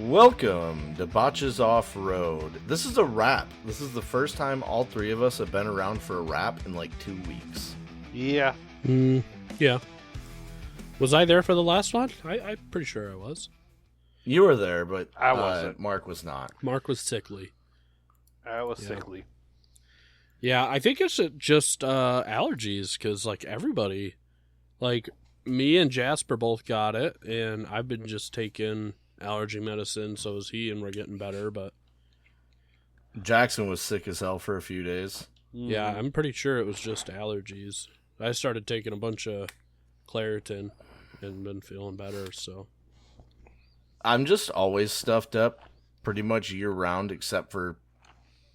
Welcome to Botches Off-Road. This is a wrap. This is the first time all three of us have been around for a wrap in like 2 weeks. Yeah. Yeah. Was I there for the last one? I'm pretty sure I was. You were there, but I wasn't. Mark was not. Mark was sickly. I was sickly. Yeah, I think it's just allergies, because, like, everybody, like, me and Jasper both got it, and I've been just taking allergy medicine, so is he, and we're getting better, but... Jackson was sick as hell for a few days. Yeah, I'm pretty sure it was just allergies. I started taking a bunch of Claritin and been feeling better, so... I'm just always stuffed up pretty much year-round, except for...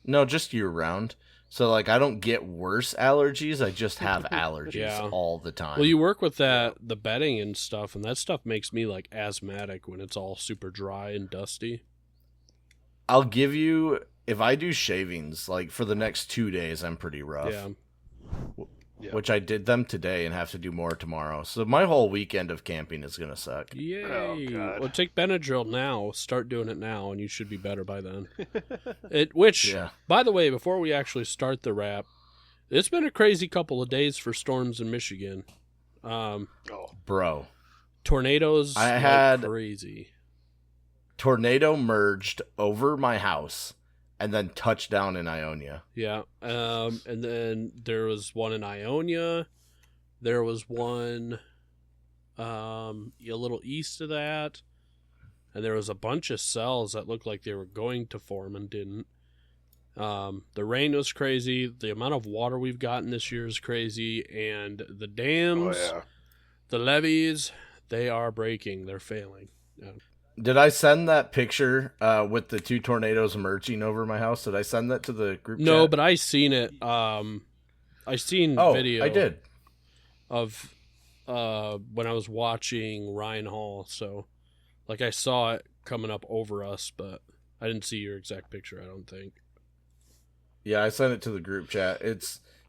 No, just year-round. So, like, I don't get worse allergies, I just have allergies all the time. Well, you work with the bedding and stuff, and that stuff makes me, like, asthmatic when it's all super dry and dusty. I'll give you... If I do shavings, like, for the next 2 days, I'm pretty rough. Yeah. Which I did them today and have to do more tomorrow. So my whole weekend of camping is going to suck. Yay. Oh, God. Well, take Benadryl now. Start doing it now, and you should be better by then. By the way, before we actually start the wrap, it's been a crazy couple of days for storms in Michigan. Bro. Tornadoes like crazy. Tornado merged over my house and then touched down in Ionia. Yeah. And then there was one in Ionia. There was one a little east of that. And there was a bunch of cells that looked like they were going to form and didn't. The rain was crazy. The amount of water we've gotten this year is crazy. And the dams, the levees, they are breaking. They're failing. Yeah. Did I send that picture with the two tornadoes merging over my house? Did I send that to the group chat? No, but I seen it. I seen video. I did. Of when I was watching Ryan Hall. So, like, I saw it coming up over us, but I didn't see your exact picture, I don't think. Yeah, I sent it to the group chat.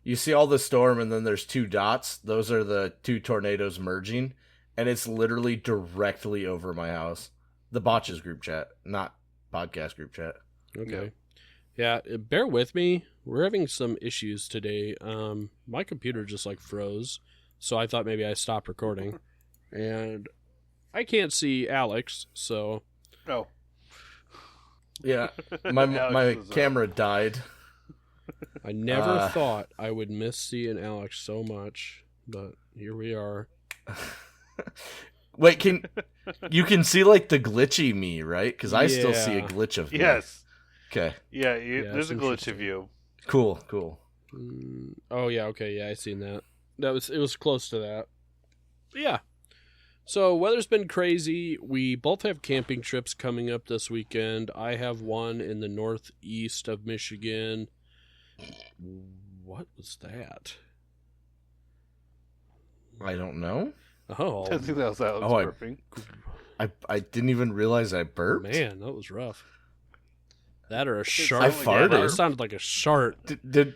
You see all the storm, and then there's two dots. Those are the two tornadoes merging, and it's literally directly over my house. The Botches group chat, not podcast group chat. Okay. Yeah, bear with me. We're having some issues today. My computer just, like, froze, so I thought maybe I stopped recording. And I can't see Alex, so... Oh. Yeah, my camera died. I never thought I would miss seeing Alex so much, but here we are. Wait, you can see, like, the glitchy me, right? Because I still see a glitch of me. Yes. Okay. Yeah, there's a glitch of you. Cool. Oh, yeah, okay, yeah, I seen that. It was close to that. But yeah. So, weather's been crazy. We both have camping trips coming up this weekend. I have one in the northeast of Michigan. What was that? I don't know. Oh, I think that was burping. I didn't even realize I burped. Man, that was rough. That or a shark. I farted. It sounded like a shark. Did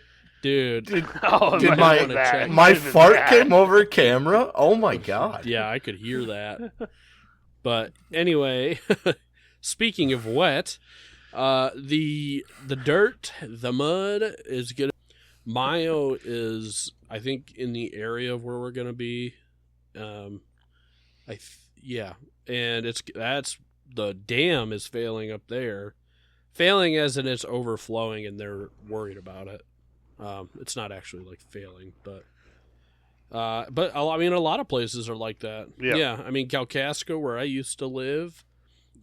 my fart came over camera? Oh my god. Yeah, I could hear that. But anyway, speaking of wet, the dirt, the mud is good. Mayo is, I think, in the area of where we're gonna be. And that's the dam is failing up there, failing as in it's overflowing, and they're worried about it. It's not actually like failing, but I mean, a lot of places are like that. Yeah. I mean, Kalkaska, where I used to live,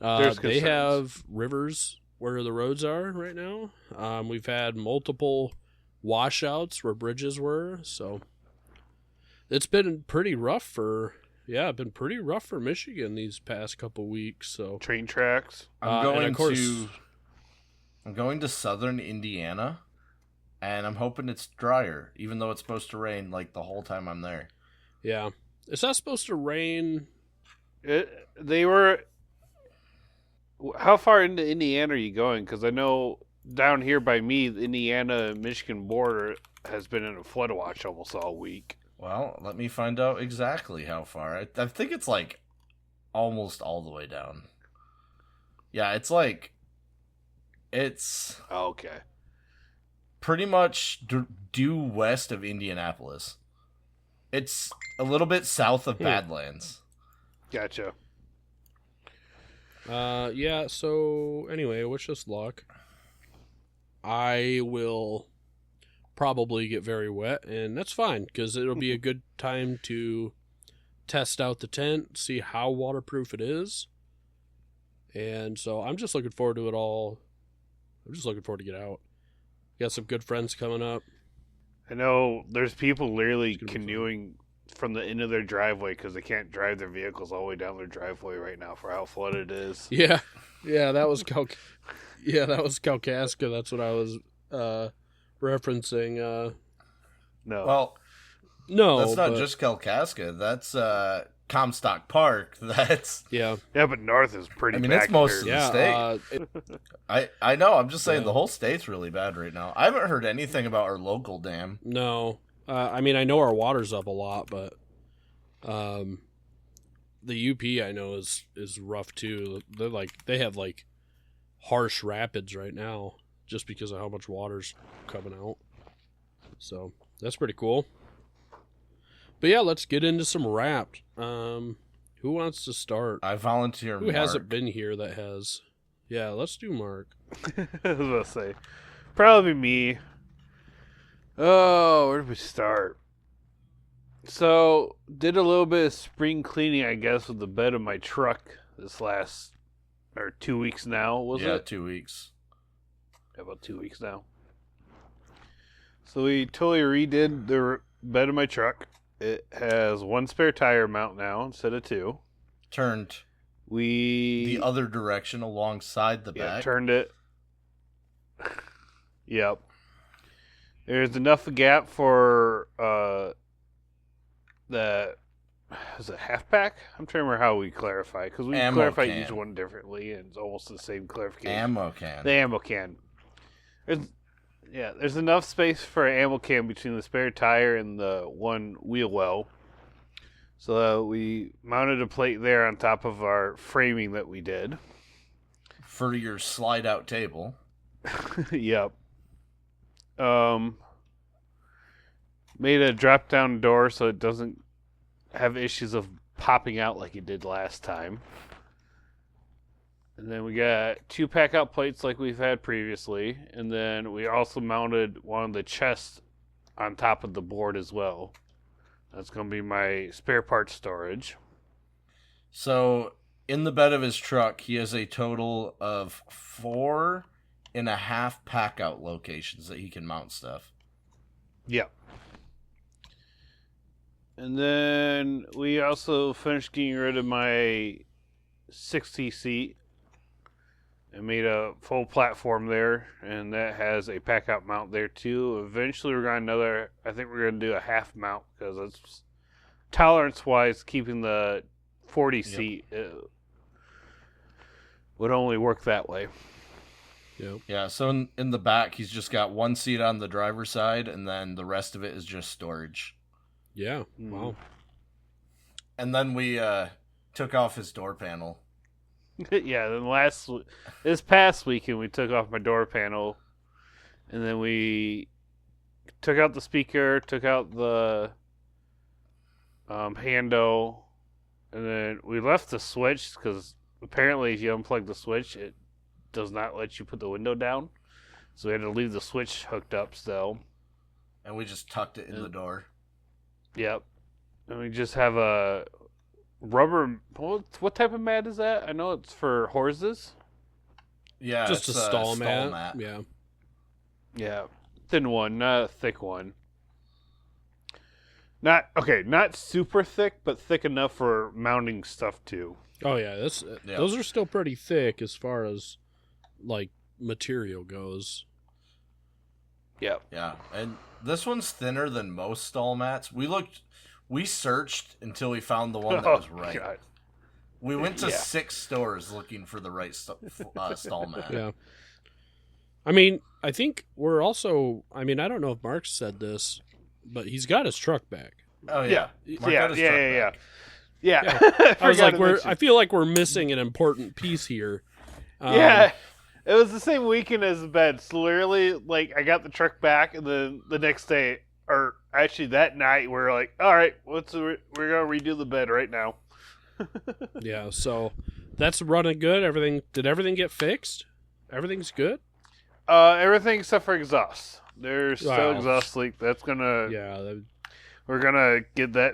they have rivers where the roads are right now. We've had multiple washouts where bridges were, so it's been pretty rough for Michigan these past couple weeks. So train tracks. I'm going to southern Indiana, and I'm hoping it's drier, even though it's supposed to rain like the whole time I'm there. Yeah, it's not supposed to rain. How far into Indiana are you going? Because I know down here by me, the Indiana-Michigan border has been in a flood watch almost all week. Well, let me find out exactly how far. I think it's like almost all the way down. Yeah, it's Oh, okay. pretty much due west of Indianapolis. It's a little bit south of Badlands. Gotcha. Yeah, so anyway, wish us luck. I will probably get very wet, and that's fine, because it'll be a good time to test out the tent, see how waterproof it is. And so I'm just looking forward to it all. I'm just looking forward to get out. Got some good friends coming up. I know there's people literally It's gonna be fun. canoeing from the end of their driveway because they can't drive their vehicles all the way down their driveway right now for how flooded it is. Yeah, that was Kalkaska. That's what I was referencing. No. Well, No, that's not but- just Kalkaska. That's Comstock Park. That's yeah, Yeah, but north is pretty I mean, bad. it's most compared- of the yeah. state. I know. I'm just saying Yeah. the whole state's really bad right now. I haven't heard anything about our local dam. No, I mean I know our water's up a lot, but the UP I know is rough too. They have harsh rapids right now just because of how much water's coming out. So that's pretty cool. But yeah, let's get into some Wrapped. Who wants to start? I volunteer. Who hasn't been here that has? Yeah, let's do Mark. I was about to say. Probably me. Oh, where did we start? So, did a little bit of spring cleaning, I guess, with the bed of my truck this last, or 2 weeks now, was Yeah, it? 2 weeks. About 2 weeks now. So we totally redid the bed of my truck. It has one spare tire mount now instead of two. Turned We the other direction alongside the back. turned it. Yep. There's enough gap for the is it half pack? I'm trying to remember how we clarify because we Ammo clarify can. each one differently and it's almost the same clarification. Ammo can. The ammo can. There's enough space for an ammo can between the spare tire and the one wheel well. So we mounted a plate there on top of our framing that we did. For your slide out table. Yep. Made a drop down door so it doesn't have issues of popping out like it did last time. And then we got 2 pack out plates like we've had previously. And then we also mounted one of the chests on top of the board as well. That's going to be my spare parts storage. So, in the bed of his truck, he has a total of 4.5 pack out locations that he can mount stuff. Yep. And then we also finished getting rid of my 60 seat and made a full platform there, and that has a pack out mount there too. Eventually we're going to I think we're going to do a half mount because it's tolerance wise keeping the 40 seat would only work that way. Yeah. Yeah, so in the back, he's just got one seat on the driver's side, and then the rest of it is just storage. Yeah. Wow. And then we took off his door panel. Yeah, then this past weekend we took off my door panel, and then we took out the speaker, took out the handle, and then we left the switch because apparently if you unplug the switch, it does not let you put the window down. So we had to leave the switch hooked up still. And we just tucked it in the door. Yep. And we just have a rubber. What type of mat is that? I know it's for horses. Yeah, Just a it's stall mat. Yeah. Yeah, thin one, not a thick one. Not super thick, but thick enough for mounting stuff to. Oh yeah, Yeah. those are still pretty thick as far as like material goes. Yep. Yeah, and this one's thinner than most stall mats. We searched until we found the one that was right. God. We went to Yeah. 6 stores looking for the right stall mat. Yeah. I mean, I think we're also. I mean, I don't know if Mark said this, but he's got his truck back. Oh Yeah. yeah, Mark Yeah. got his Yeah. truck Yeah. back. Yeah. I was Forgot like, to mention. I feel like we're missing an important piece here, Yeah, it was the same weekend as the bed. So literally, like, I got the truck back, and then the next day, or actually that night, we're like, all right, we're gonna redo the bed right now. Yeah, so that's running good. Did everything get fixed? Everything's good? Everything except for exhaust. There's still Wow. exhaust leak. That's gonna we're gonna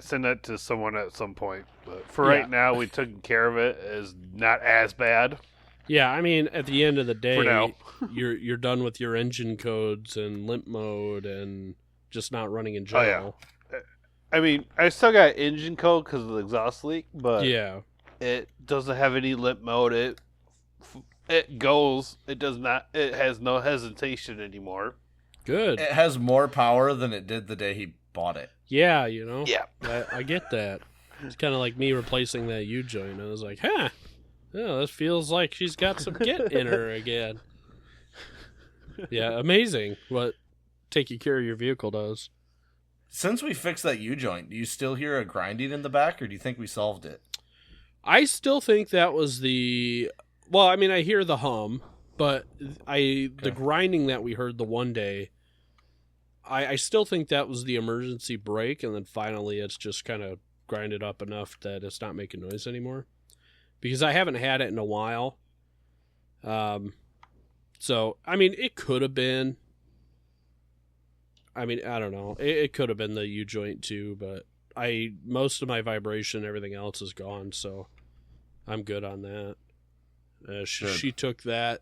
send that to someone at some point. But for right now, we took care of it. It's not as bad. Yeah, I mean, at the end of the day, For now. you're done with your engine codes and limp mode and just not running in Oh, yeah. general. I mean, I still got engine code because of the exhaust leak, but Yeah. it doesn't have any limp mode. It goes. It does not. It has no hesitation anymore. Good. It has more power than it did the day he bought it. Yeah, you know. Yeah. I get that. It's kind of like me replacing that U-joint. I was like, huh. Yeah, this feels like she's got some get in her again. Yeah, amazing what taking care of your vehicle does. Since we fixed that U-joint, do you still hear a grinding in the back, or do you think we solved it? I still think that was well, I mean, I hear the hum, but the grinding that we heard the one day, I still think that was the emergency brake, and then finally it's just kind of grinded up enough that it's not making noise anymore. Because I haven't had it in a while. So, I mean, it could have been. I mean, I don't know. It could have been the U-joint too, but most of my vibration, everything else is gone, so I'm good on that. She took that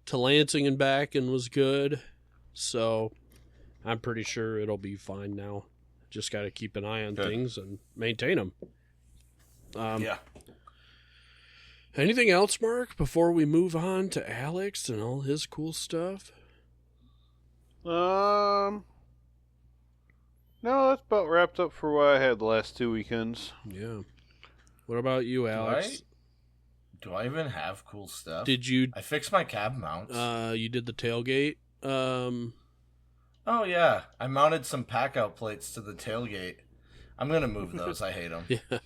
to Lansing and back and was good, so I'm pretty sure it'll be fine now. Just got to keep an eye on things and maintain them. Yeah. Anything else, Mark, before we move on to Alex and all his cool stuff? No, that's about wrapped up for what I had the last 2 weekends. Yeah. What about you, Alex? Do I even have cool stuff? Did you? I fixed my cab mounts. You did the tailgate. Oh yeah, I mounted some pack-out plates to the tailgate. I'm gonna move those. I hate them. Yeah.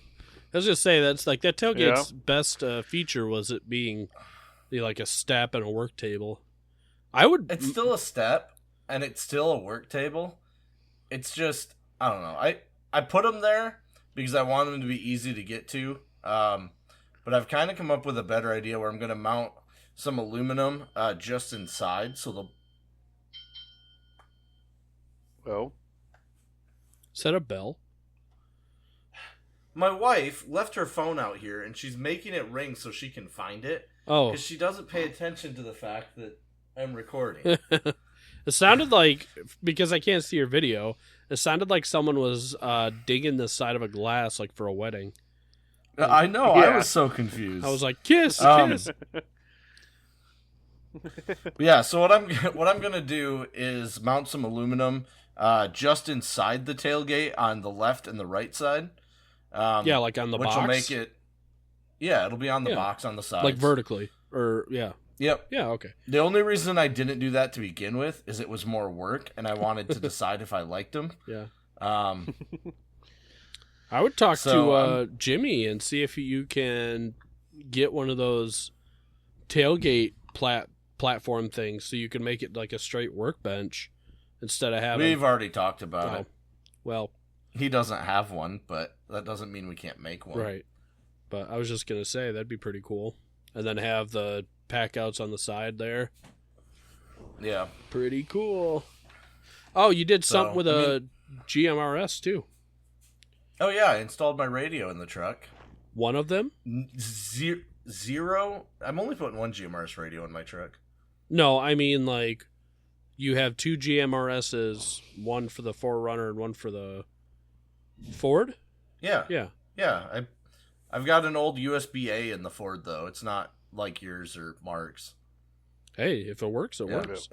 I was just say that's like that tailgate's best feature was it being like a step and a work table. It's still a step and it's still a work table. It's just I don't know. I put them there because I want them to be easy to get to. But I've kind of come up with a better idea where I'm gonna mount some aluminum just inside, so they'll. Oh. Is that a bell? My wife left her phone out here, and she's making it ring so she can find it. Oh. Because she doesn't pay attention to the fact that I'm recording. It sounded like, because I can't see your video, it sounded like someone was digging the side of a glass like for a wedding. I know, Yeah. I was so confused. I was like, kiss. Yeah, so what I'm gonna do is mount some aluminum just inside the tailgate on the left and the right side. Yeah, like on the which box? will make it. Yeah, it'll be on the box on the side, like vertically, or yeah. Yep. Yeah, okay. The only reason I didn't do that to begin with is it was more work, and I wanted to decide if I liked them. Yeah. I would talk to Jimmy and see if you can get one of those tailgate platform things so you can make it like a straight workbench instead of having... We've already talked about it. Well... He doesn't have one, but that doesn't mean we can't make one. Right. But I was just going to say, that'd be pretty cool. And then have the pack outs on the side there. Yeah. Pretty cool. Oh, you did something with a GMRS too. Oh, yeah. I installed my radio in the truck. One of them? Zero. I'm only putting one GMRS radio in my truck. No, I mean, like, you have two GMRSs, one for the 4Runner and one for the Ford? Yeah. Yeah. Yeah. I've got an old USB-A in the Ford, though. It's not like yours or Mark's. Hey, if it works, it works.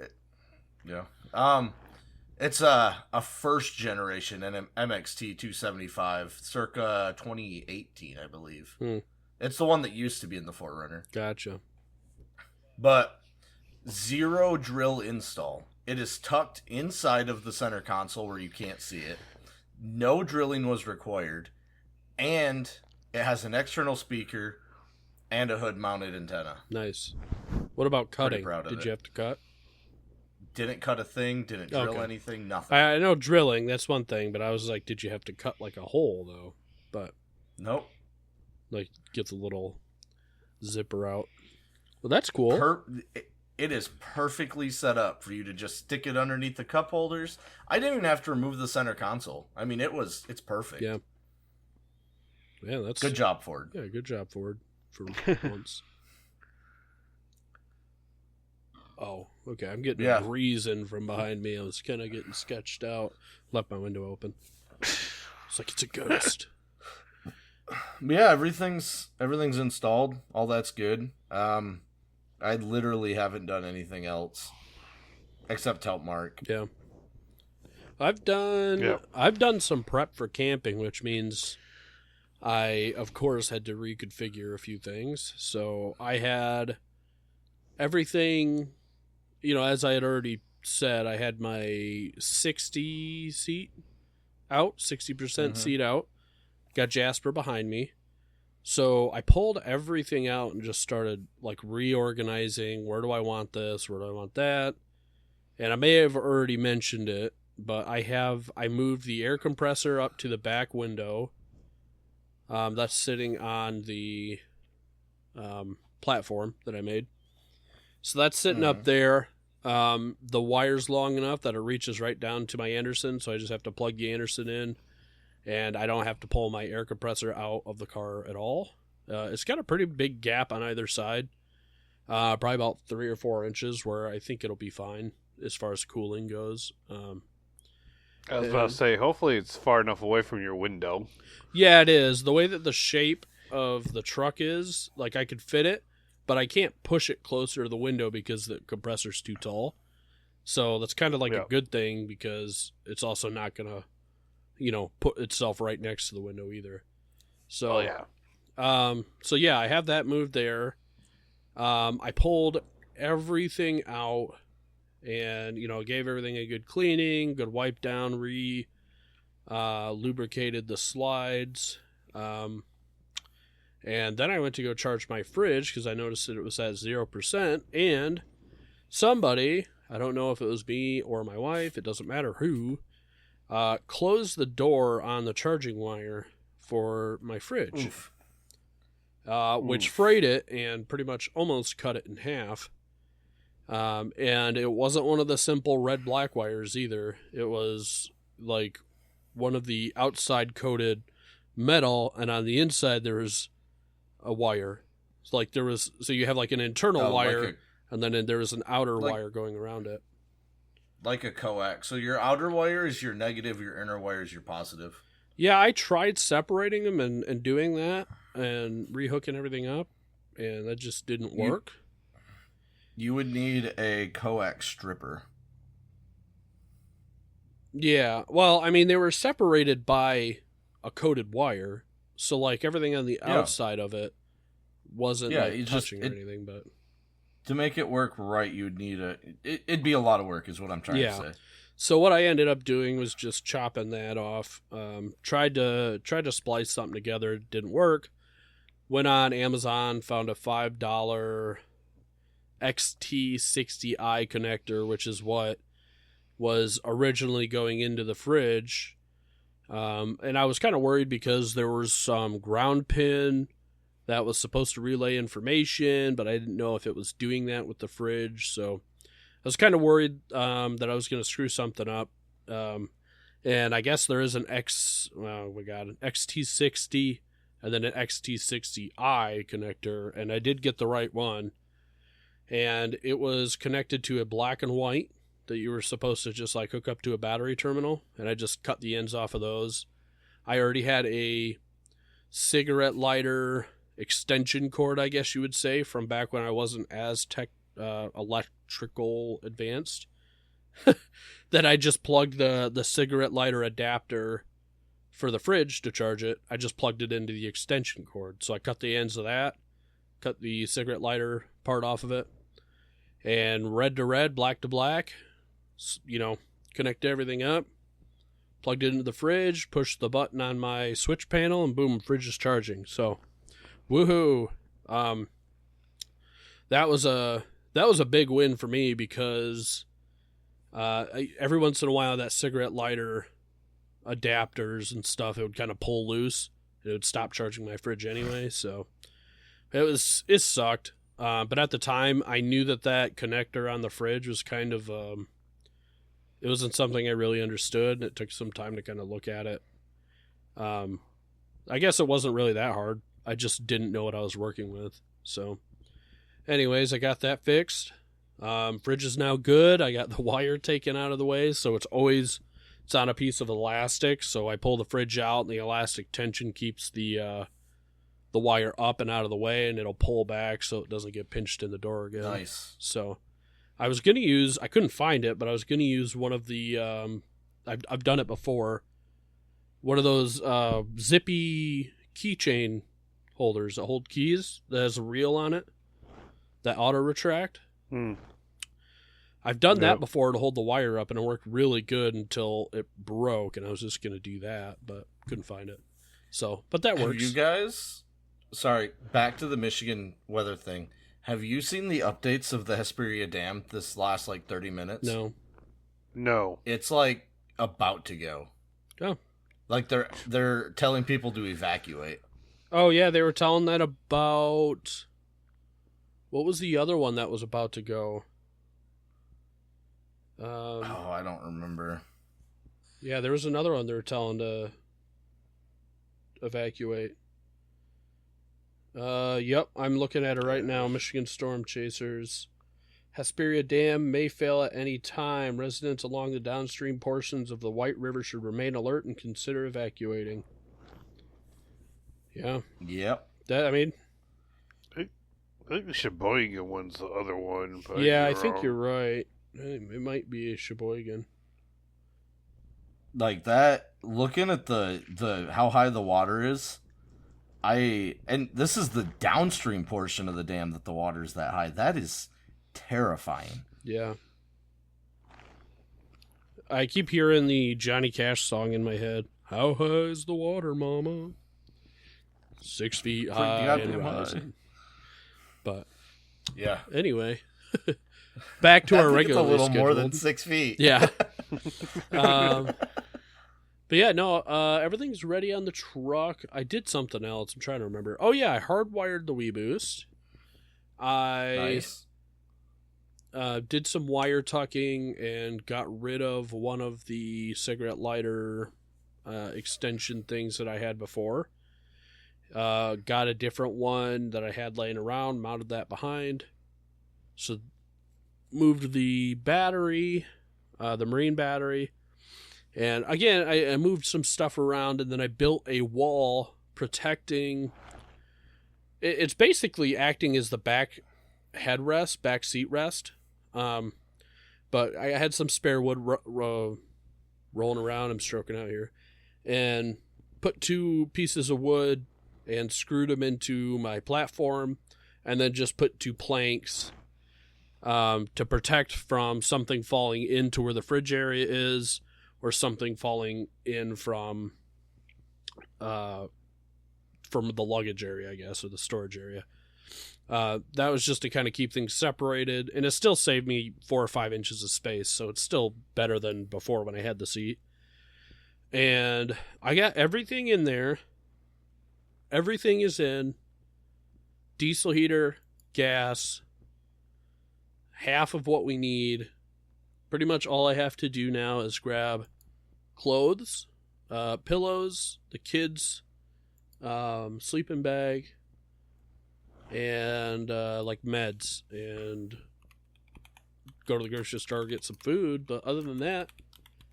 Yeah. It's a first generation MXT 275, circa 2018, I believe. It's the one that used to be in the 4Runner. Gotcha. But zero drill install. It is tucked inside of the center console where you can't see it. No drilling was required. And it has an external speaker and a hood-mounted antenna. Nice. What about cutting? Proud of Did it. you have to cut? Didn't cut a thing. Didn't drill Okay. anything. Nothing. I know drilling, that's one thing, but I was like, did you have to cut like a hole though? But Nope. like get the little zipper out. Well, that's cool. It is perfectly set up for you to just stick it underneath the cup holders. I didn't even have to remove the center console. I mean, it's perfect. Yeah. Yeah, that's Good job, Ford. Yeah, good job, Ford, for once. Oh, okay. I'm getting a breeze in from behind me. I was kind of getting sketched out. Left my window open. It's like it's a ghost. Yeah, everything's installed. All that's good. I literally haven't done anything else except help Mark. Yeah. I've done some prep for camping, which means I, of course, had to reconfigure a few things. So I had everything, as I had already said, I had my 60 seat out, 60% seat out. Got Jasper behind me. So I pulled everything out and just started like reorganizing. Where do I want this? Where do I want that? And I may have already mentioned it, but I moved the air compressor up to the back window. That's sitting on the platform that I made. So that's sitting up there. The wire's long enough that it reaches right down to my Anderson, so I just have to plug the Anderson in, and I don't have to pull my air compressor out of the car at all. It's got a pretty big gap on either side, probably about 3 or 4 inches, where I think it'll be fine as far as cooling goes. I was about to say, hopefully it's far enough away from your window. Yeah, it is. The way that the shape of the truck is, like I could fit it, but I can't push it closer to the window because the compressor's too tall. So that's kind of like a good thing, because it's also not going to, put itself right next to the window either. So, I have that moved there. I pulled everything out and, gave everything a good cleaning, good wipe down, lubricated the slides. And then I went to go charge my fridge because I noticed that it was at 0%. And somebody, I don't know if it was me or my wife, it doesn't matter who, closed the door on the charging wire for my fridge, which frayed it and pretty much almost cut it in half. And it wasn't one of the simple red-black wires either. It was like one of the outside coated metal, and on the inside there was a wire. It's like so you have like an internal wire, and then there was an outer wire going around it. Like a coax. So your outer wire is your negative, your inner wire is your positive. Yeah, I tried separating them and doing that and rehooking everything up, and that just didn't work. You would need a coax stripper. Yeah, well, I mean, they were separated by a coated wire, so like everything on the outside of it wasn't touching or anything. But to make it work right, you'd need it'd be a lot of work, is what I'm trying to say. So what I ended up doing was just chopping that off. Tried to splice something together, it didn't work. Went on Amazon, found a $5 XT60i connector, which is what was originally going into the fridge. And I was kind of worried because there was some ground pin that was supposed to relay information, but I didn't know if it was doing that with the fridge. So I was kind of worried that I was going to screw something up. And I guess there is an XT60 and then an XT60i connector, and I did get the right one. And it was connected to a black and white that you were supposed to just like hook up to a battery terminal, and I just cut the ends off of those. I already had a cigarette lighter extension cord, I guess you would say, from back when I wasn't as electrical advanced, that I just plugged the cigarette lighter adapter for the fridge to charge it. I just plugged it into the extension cord. So I cut the ends of that, cut the cigarette lighter part off of it, and red to red, black to black, connect everything up, plugged it into the fridge, pushed the button on my switch panel, and boom, fridge is charging. So, woohoo. That was a big win for me because every once in a while that cigarette lighter adapters and stuff, it would kind of pull loose. It would stop charging my fridge anyway, so it sucked. But at the time, I knew that connector on the fridge was kind of it wasn't something I really understood, and it took some time to kind of look at it. I guess it wasn't really that hard. I just didn't know what I was working with. So, anyways, I got that fixed. Fridge is now good. I got the wire taken out of the way, so it's on a piece of elastic. So I pull the fridge out, and the elastic tension keeps the wire up and out of the way, and it'll pull back so it doesn't get pinched in the door again. Nice. So I was gonna use. I couldn't find it, but I was gonna use one of the. I've done it before. One of those zippy keychain holders that hold keys that has a reel on it that auto retract. I've done that before to hold the wire up, and it worked really good until it broke, and I was just going to do that, but couldn't find it. So, but that works. Have you guys... Sorry, back to the Michigan weather thing. Have you seen the updates of the Hesperia Dam this last, 30 minutes? No. It's, about to go. Oh. They're telling people to evacuate. Oh, yeah, they were telling that about... What was the other one that was about to go? I don't remember. Yeah, there was another one they were telling to evacuate. Yep, I'm looking at it right now. Michigan Storm Chasers. Hesperia Dam may fail at any time. Residents along the downstream portions of the White River should remain alert and consider evacuating. Yeah. Yep. I think the Sheboygan one's the other one. But yeah, I think you're right. It might be a Sheboygan. Like that, looking at the how high the water is, and this is the downstream portion of the dam that the water is that high. That is terrifying. Yeah. I keep hearing the Johnny Cash song in my head. How high is the water, mama? 6 feet high and rising. But yeah. Anyway, back to our regular. It's a little scheduled. more than 6 feet. Yeah. But yeah, no, everything's ready on the truck. I did something else. I'm trying to remember. Oh yeah, I hardwired the Wii Boost. Nice. Did some wire tucking and got rid of one of the cigarette lighter extension things that I had before. Got a different one that I had laying around, mounted that behind. So moved the battery, the marine battery. And again, I moved some stuff around, and then I built a wall protecting. It's basically acting as the back headrest, back seat rest. But I had some spare wood rolling around. I'm stroking out here. And put 2 pieces of wood and screwed them into my platform, and then just put 2 planks to protect from something falling into where the fridge area is, or something falling in from the luggage area, I guess, or the storage area. That was just to kind of keep things separated, and it still saved me 4 or 5 inches of space, so it's still better than before when I had the seat. And I got everything in there. Everything is in. Diesel heater, gas, half of what we need. Pretty much all I have to do now is grab clothes, pillows, the kids' sleeping bag, and meds, and go to the grocery store, get some food. But other than that,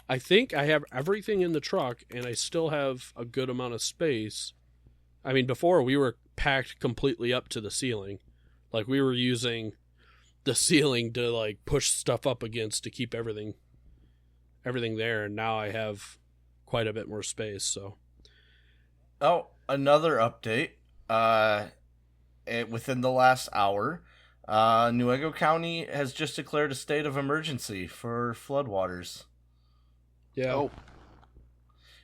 I think I have everything in the truck, and I still have a good amount of space. I mean, before we were packed completely up to the ceiling. Like, we were using the ceiling to push stuff up against to keep everything there, and now I have quite a bit more space. So, another update. Within the last hour, Newego County has just declared a state of emergency for floodwaters. Yeah.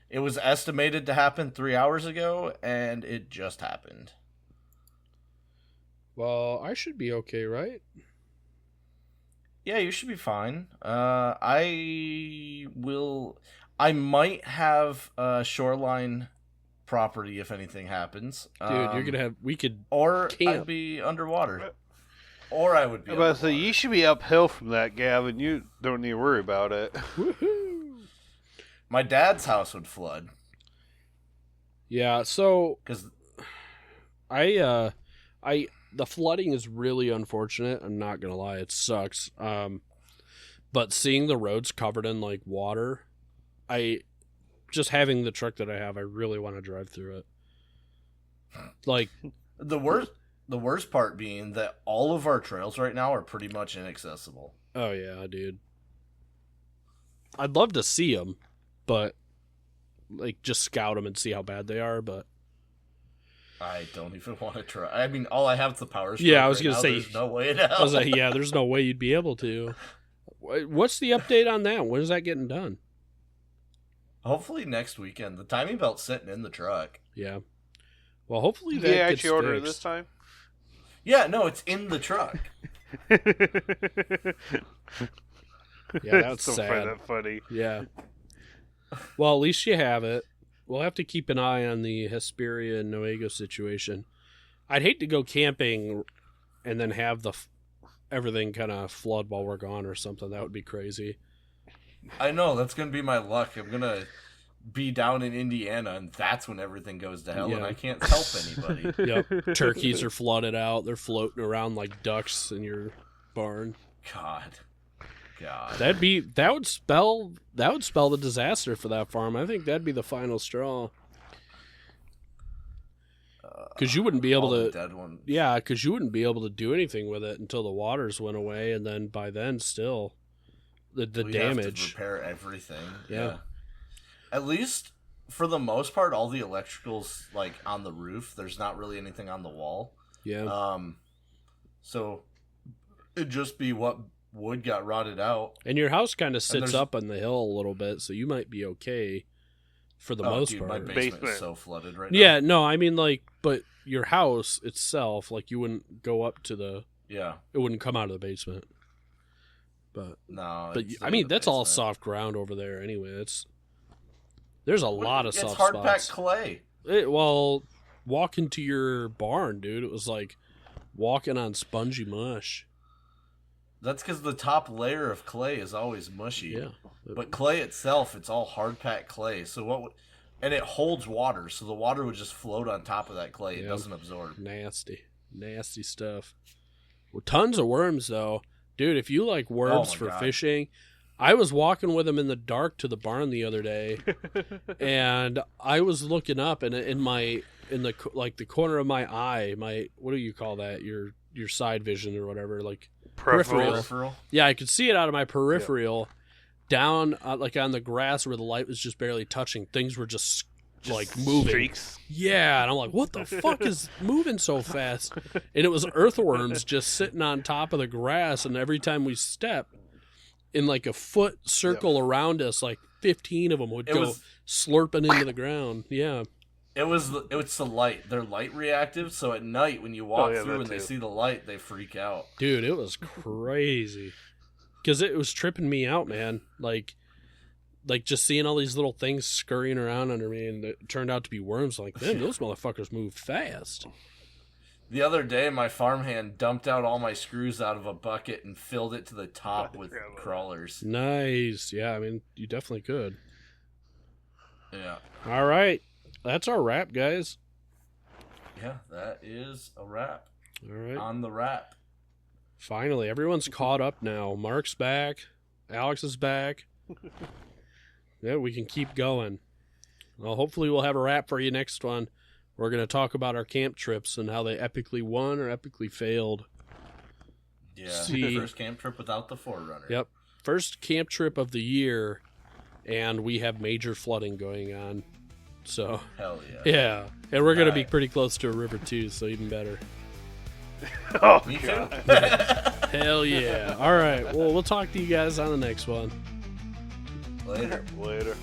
It was estimated to happen 3 hours ago, and it just happened. Well, I should be okay, right? Yeah, you should be fine. I will. I might have shoreline property if anything happens. Dude, you're gonna have. We could Or camp. I'd be underwater. Or I would be I'm about to say, underwater. you should be uphill from that, Gavin. You don't need to worry about it. Woohoo! My dad's house would flood. Yeah. So Because I the flooding is really unfortunate. I'm not gonna lie, it sucks. But seeing the roads covered in like water, just having the truck that I have, I really want to drive through it. Like, the worst part being that all of our trails right now are pretty much inaccessible. oh yeah, dude. I'd love to see them, but like just scout them and see how bad they are. But I don't even want to try. I mean, all I have is the power stroke. Yeah, I was right gonna now. say- There's no way in hell. I was like, yeah, there's no way you'd be able to. What's the update on that? When is that getting done? Hopefully next weekend. The timing belt's sitting in the truck. Yeah. Well, hopefully Did that you gets actually order it fixed. this time? Yeah, no, it's in the truck. Yeah, that's Don't sad. find that funny. Yeah. Well, at least you have it. We'll have to keep an eye on the Hesperia and Noego situation. I'd hate to go camping and then have everything kind of flood while we're gone or something. That would be crazy. I know, that's going to be my luck. I'm going to be down in Indiana, and that's when everything goes to hell, and Yeah. I can't help anybody. Yep. Turkeys are flooded out. They're floating around like ducks in your barn. God. That would spell the disaster for that farm. I think that'd be the final straw. Because you wouldn't be able All the to. dead one. Yeah, because you wouldn't be able to do anything with it until the waters went away, and then by then, still, the We'd have to damage. repair everything. Yeah. At least, for the most part, all the electrical's, like, on the roof. There's not really anything on the wall. Yeah, So, it'd just be what wood got rotted out. and your house kind of sits there's- up on the hill a little bit, so you might be okay for the most dude, part. my basement Basement. is so flooded right now. Yeah, no, I mean like, but your house itself, like you wouldn't go up to Yeah. it wouldn't come out of the basement. But No. but it's I in mean the that's all basement. soft ground over there anyway. There's a lot of It's soft hard spots. packed clay. Well, walking to your barn, dude, it was like walking on spongy mush. That's because the top layer of clay is always mushy. Yeah. But clay itself, it's all hard packed clay. So and it holds water, so the water would just float on top of that clay. It Yeah. doesn't absorb. Nasty stuff. Well, tons of worms though, dude. If you like worms my for God. fishing, I was walking with them in the dark to the barn the other day, and I was looking up, and in the corner of my eye, what do you call that? Your side vision or whatever, like peripheral. Peripheral. Yeah, I could see it out of my peripheral. Down like on the grass where the light was just barely touching, things were just like moving. Streaks. Yeah, and I'm like, what the fuck is moving so fast? And it was earthworms just sitting on top of the grass, and every time we step in like a foot circle around us, like 15 of them would go slurping into the ground. Yeah. It was the light. They're light reactive, so at night when you walk yeah, through that and they too. see the light, they freak out. Dude, it was crazy. Because it was tripping me out, man. Like just seeing all these little things scurrying around under me, and it turned out to be worms. Like, man, those motherfuckers move fast. The other day, my farmhand dumped out all my screws out of a bucket and filled it to the top with crawlers. Nice. Yeah, I mean, you definitely could. Yeah. All right. That's our wrap, guys. Yeah, that is a wrap. All right. On the wrap. Finally, everyone's caught up now. Mark's back. Alex is back. Yeah, we can keep going. Well, hopefully we'll have a wrap for you next one. We're going to talk about our camp trips and how they epically won or epically failed. Yeah. See. First camp trip without the Forerunner. Yep. First camp trip of the year, and we have major flooding going on. So, Hell yeah. yeah. And we're going to be Alright. pretty close to a river, too, so even better. Oh, Me too. God. Hell yeah. All right. Well, we'll talk to you guys on the next one. Later. Later.